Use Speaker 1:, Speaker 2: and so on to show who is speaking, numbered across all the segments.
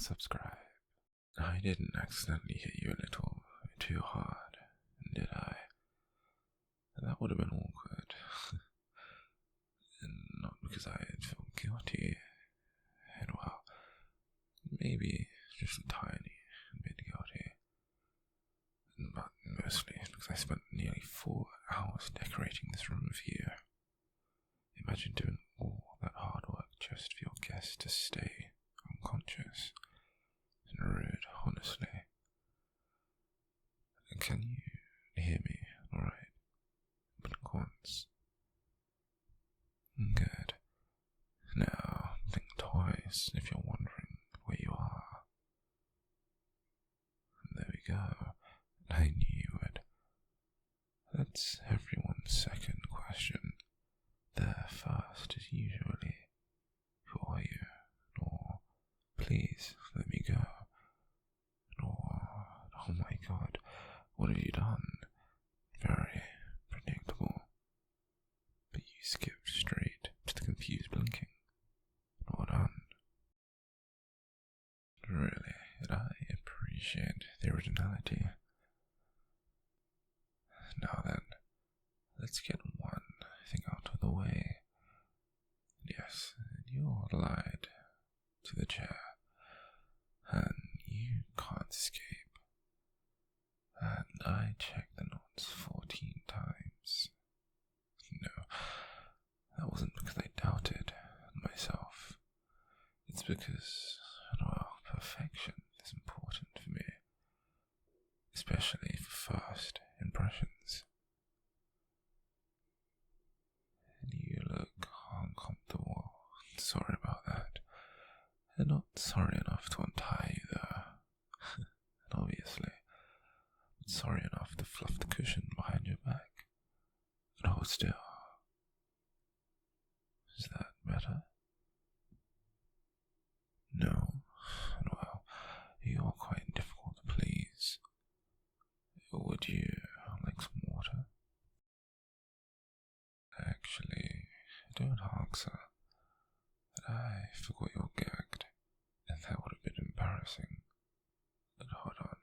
Speaker 1: subscribe. I didn't accidentally hit you a little too hard, did I? That would have been awkward. And not because I feel guilty. And well, maybe just a tiny bit guilty. But mostly because I spent nearly 4 hours decorating this room for you. Imagine doing all that hard work just for your guest to stay unconscious and rude, honestly. Can you hear me alright? Blink once. Good. Now, think twice if you're wondering where you are. There we go. I knew you would. That's everyone's second question. Their first is usually, who are you? Or, please, let me go. Or, oh my god, what have you done? Very predictable. But you skipped straight to the confused blinking. Well done. Really, I appreciate the originality. Now then, let's get one thing out of the way. Yes, you're allied to the chair, and you can't escape. And I checked the notes 14 times. No, that wasn't because I doubted myself. It's because, well, perfection is important for me, especially for first impressions. And you look uncomfortable. Sorry about that. And not sorry enough to untie you though. And obviously, but sorry enough to fluff the cushion behind your back. And hold still. Is that better? No. Well, you're quite difficult to please. Would you like some water? Actually, don't answer. I forgot you're gagged, and that would have been embarrassing. But hold on.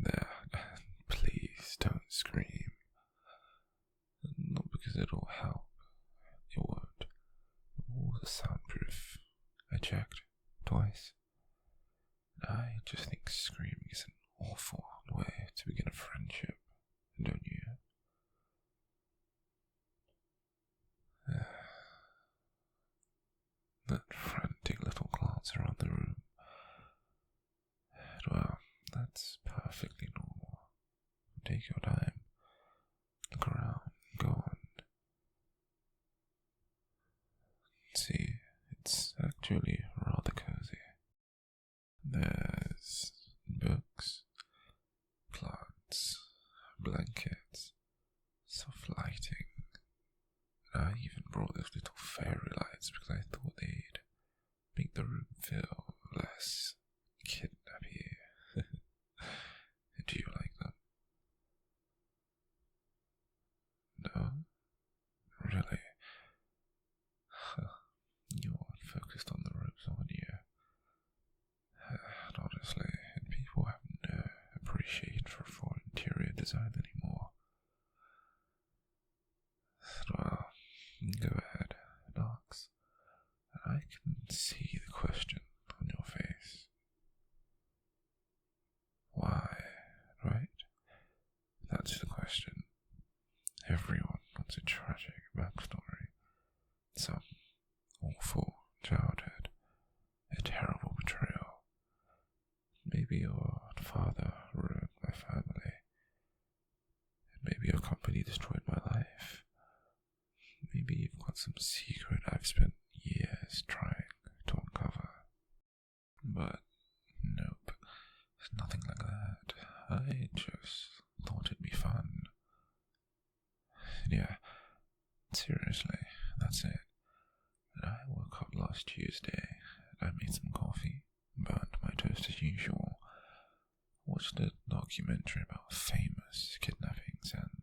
Speaker 1: There, please don't scream. Not because it'll help. It won't. The walls are soundproof. I checked twice. I just think screaming is an awful way to begin a friendship, don't you? That frantic little glance around the room. Well, that's perfectly normal. Take your time. Look around. Go on. See, it's actually rather cozy. There's books, plants, blankets, soft lighting. I even brought those little fairy lights because I thought they'd make the room feel less kidnappy. Do you like them? No? Really? You're focused on the rooms, aren't you? And honestly, people have no appreciation for interior design anymore. Well, go ahead and ask. I can see the question on your face. Why, right? That's the question. Everyone wants a tragic backstory. Some awful childhood. A terrible betrayal. Maybe your father ruined my family. Maybe your company destroyed my life. Maybe you've got some secret I've spent years trying to uncover. But nope, it's nothing like that. I just thought it'd be fun. Yeah, seriously, that's it. I woke up last Tuesday, I made some coffee, burned my toast as usual, watched a documentary about famous kidnappings, and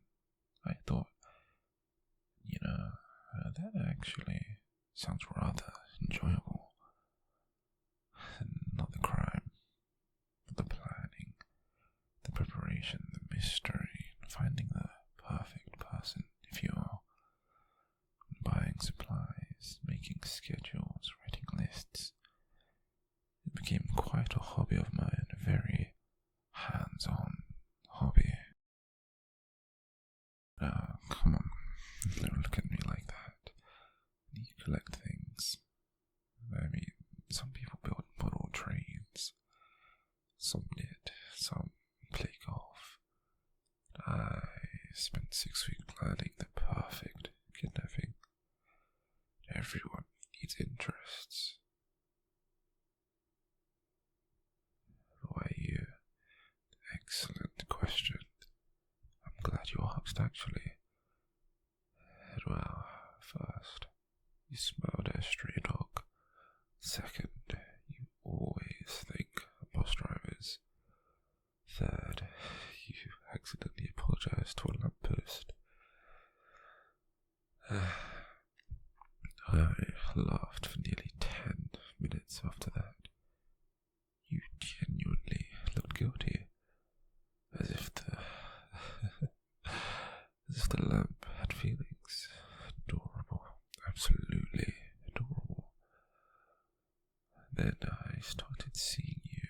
Speaker 1: I thought, that actually sounds rather enjoyable. schedules, writing lists. It became quite a hobby of mine, a very hands-on hobby. Come on, don't look at me like that. You collect things. I mean, some people build model trains. Some did, some play golf. I spent 6 weeks planning the perfect kidnapping. Everyone needs interests. Why you? Excellent question. I'm glad you asked, actually. Well, first, you smelled a stray dog. Second, you always think of bus drivers. Third, you accidentally apologized to a lamppost. I laughed for nearly 10 minutes after that. You genuinely looked guilty, as if the lamp had feelings. Adorable, absolutely adorable. Then I started seeing you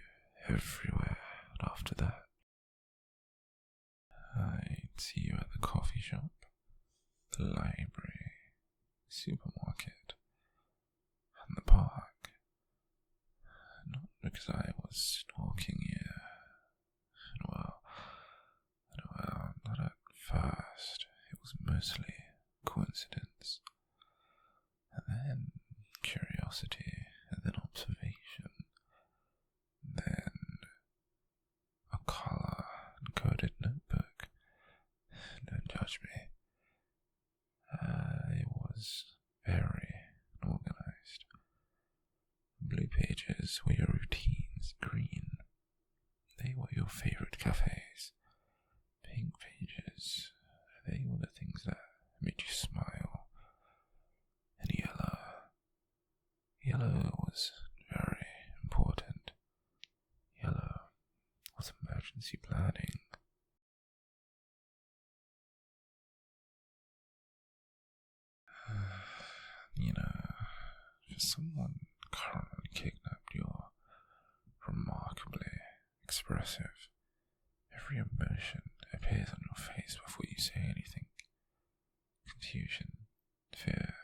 Speaker 1: everywhere after that. I'd see you at the coffee shop, the library, supermarket, and the park. Not because I was stalking you. Well, not at first. It was mostly coincidence. And then curiosity, and then observation. Then a color-encoded notebook. Don't judge me. I was very organized. Blue pages were your routines, green. They were your favorite cafes. Pink pages, they were the things that made you smile. And yellow was very important. Yellow was emergency planning. For someone currently kidnapped, you're remarkably expressive. Every emotion appears on your face before you say anything. Confusion, fear,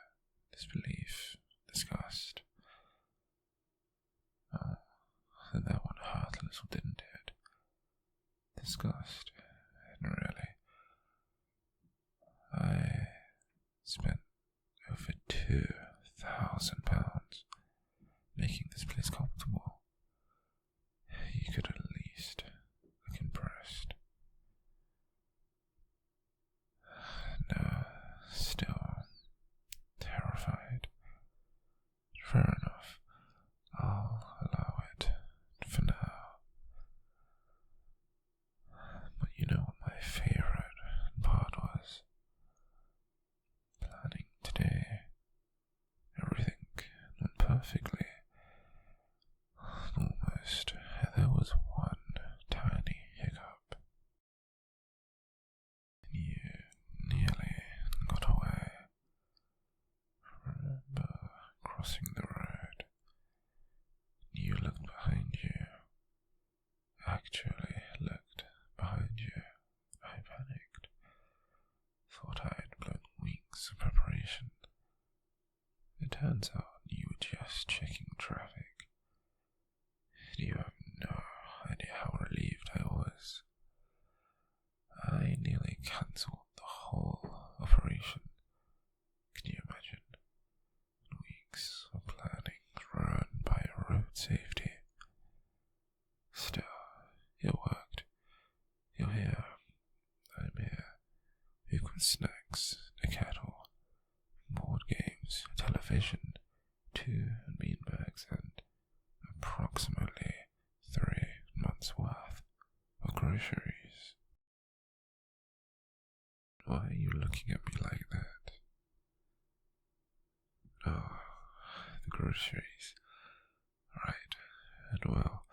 Speaker 1: disbelief, disgust. Oh, then that one hurt a little, didn't it? Disgust, really. I spent over £2,000 making this place comfortable. You could at least look impressed. No, still terrified. Fair enough. I'll allow it for now. But you know what my favorite part was? Planning today. Everything went perfectly. Almost. There was one tiny hiccup. You nearly got away. Remember crossing the road? You looked behind you. Actually looked behind you. I panicked. Thought I'd blown weeks of preparation. It turns out you were just checking traffic. You have no idea how relieved I was. I nearly cancelled the whole operation. Can you imagine? Weeks of planning ruined by road safety. Still, it worked. You're here. I'm here. We've got snacks, a kettle, board games, a television, 2 beanbags, and approximately 3 months' worth of groceries. Why are you looking at me like that? Oh, the groceries. Right, and well,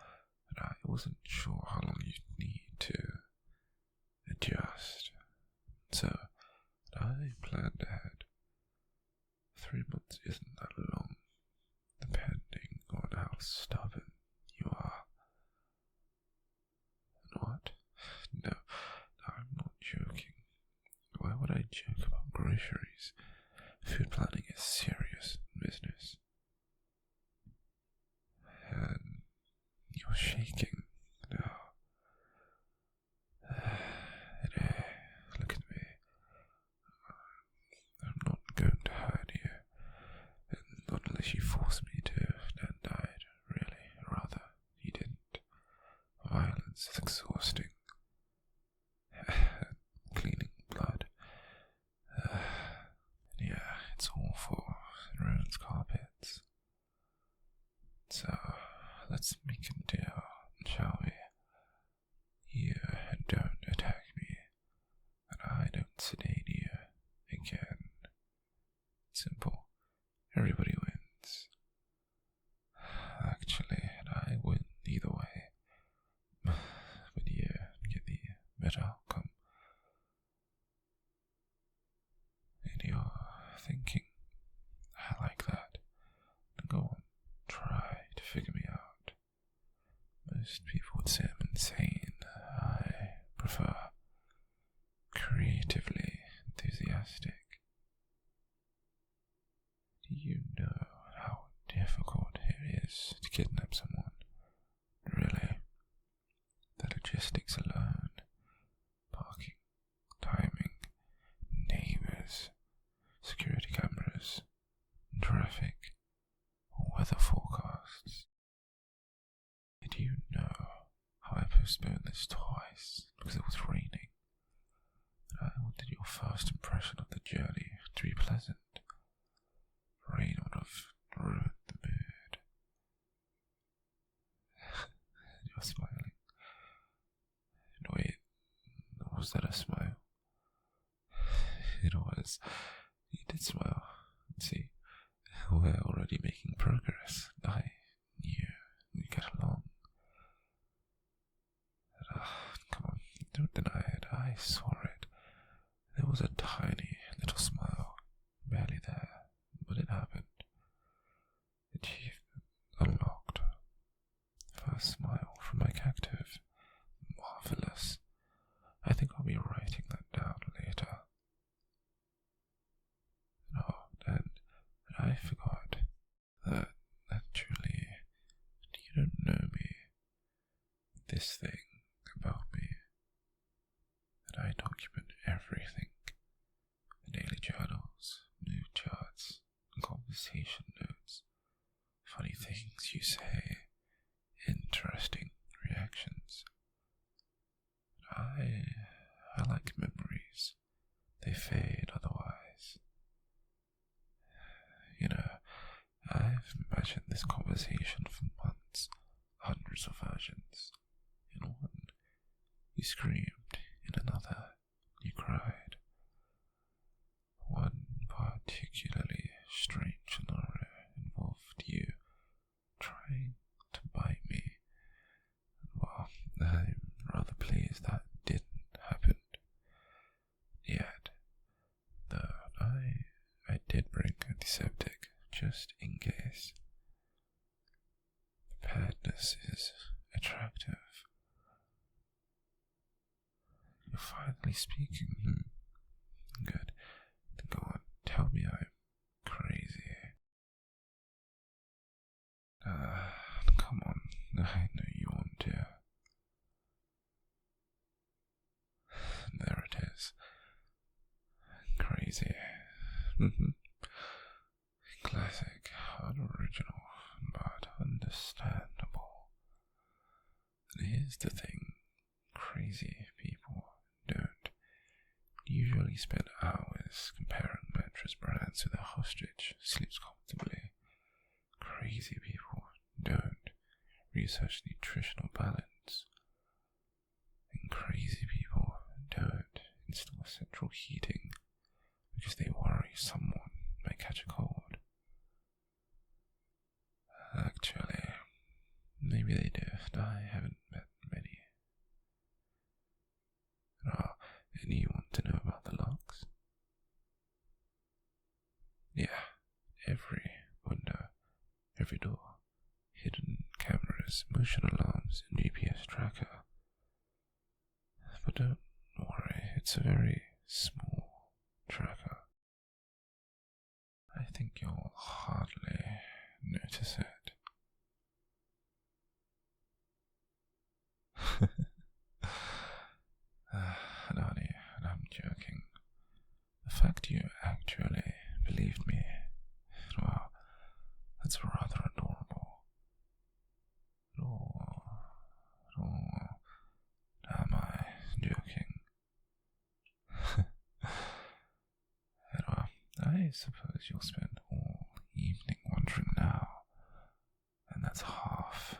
Speaker 1: I wasn't sure how long you'd need to adjust. So, I planned ahead. 3 months isn't that long. stubborn you are. What? No, I'm not joking. Why would I joke about groceries? Food planning is serious business. And you're shaking now. Look at me. I'm not going to hurt you. Not unless you force me to, and died, really. Rather, you didn't. Violence is exhausting. Cleaning blood. Yeah, it's awful. It ruins carpets. So, let's make a deal, shall we? You don't attack me, and I don't sedate you again. Simple. Everybody wins. Actually, I win either way. But you get the better outcome. And you're thinking, I like that. Now go on, try to figure me out. Most people would say I'm insane. I prefer creatively enthusiastic. Do you know how difficult it is to kidnap someone? Really? The logistics alone, parking, timing, neighbours, security cameras, traffic, weather forecasts. Do you know how I postponed this twice because it was raining? I wanted your first impression of the journey to be pleasant. Rain would have ruined the mood. You're smiling. Wait, was that a smile? It was. You did smile. See, we're already making progress. I knew we'd get along. Come on, don't deny it. I saw it. There was a tiny little smile, barely there, but it happened. Achievement unlocked. First smile from my captive. Marvelous. I think I'll be writing that down later. Oh, and I forgot that actually, you don't know me. This thing about me, that I document everything. The daily journals, mood charts, conversation notes, funny things you say, interesting reactions. I like memories. They fade otherwise. You know, I've imagined this conversation for months, hundreds of versions. In one, you screamed. In another, you cried. One particularly strange scenario involved you trying to bite me. Well, I'm rather pleased that didn't happen. Yet, though I did bring antiseptic just in case. Preparedness is attractive. You're finally speaking. Good. Then go on, tell me I'm crazy. Come on, I know you want to. There it is. Crazy. Classic, unoriginal, but understandable. And here's the thing, crazy people don't usually spend hours comparing mattress brands so their hostage sleeps comfortably. Crazy people don't research nutritional balance. And crazy people don't install central heating because they worry someone might catch a cold. Actually, maybe they do. I haven't met many. Oh, and you want to know about the locks? Yeah, every window, every door, hidden cameras, motion alarms, and GPS tracker. But don't worry, it's a very small tracker. I think you'll hardly notice it. Honey, I'm joking. The fact you actually believed me, well, that's rather adorable. Or am I joking? Well, I suppose you'll spend all evening wondering now, and that's half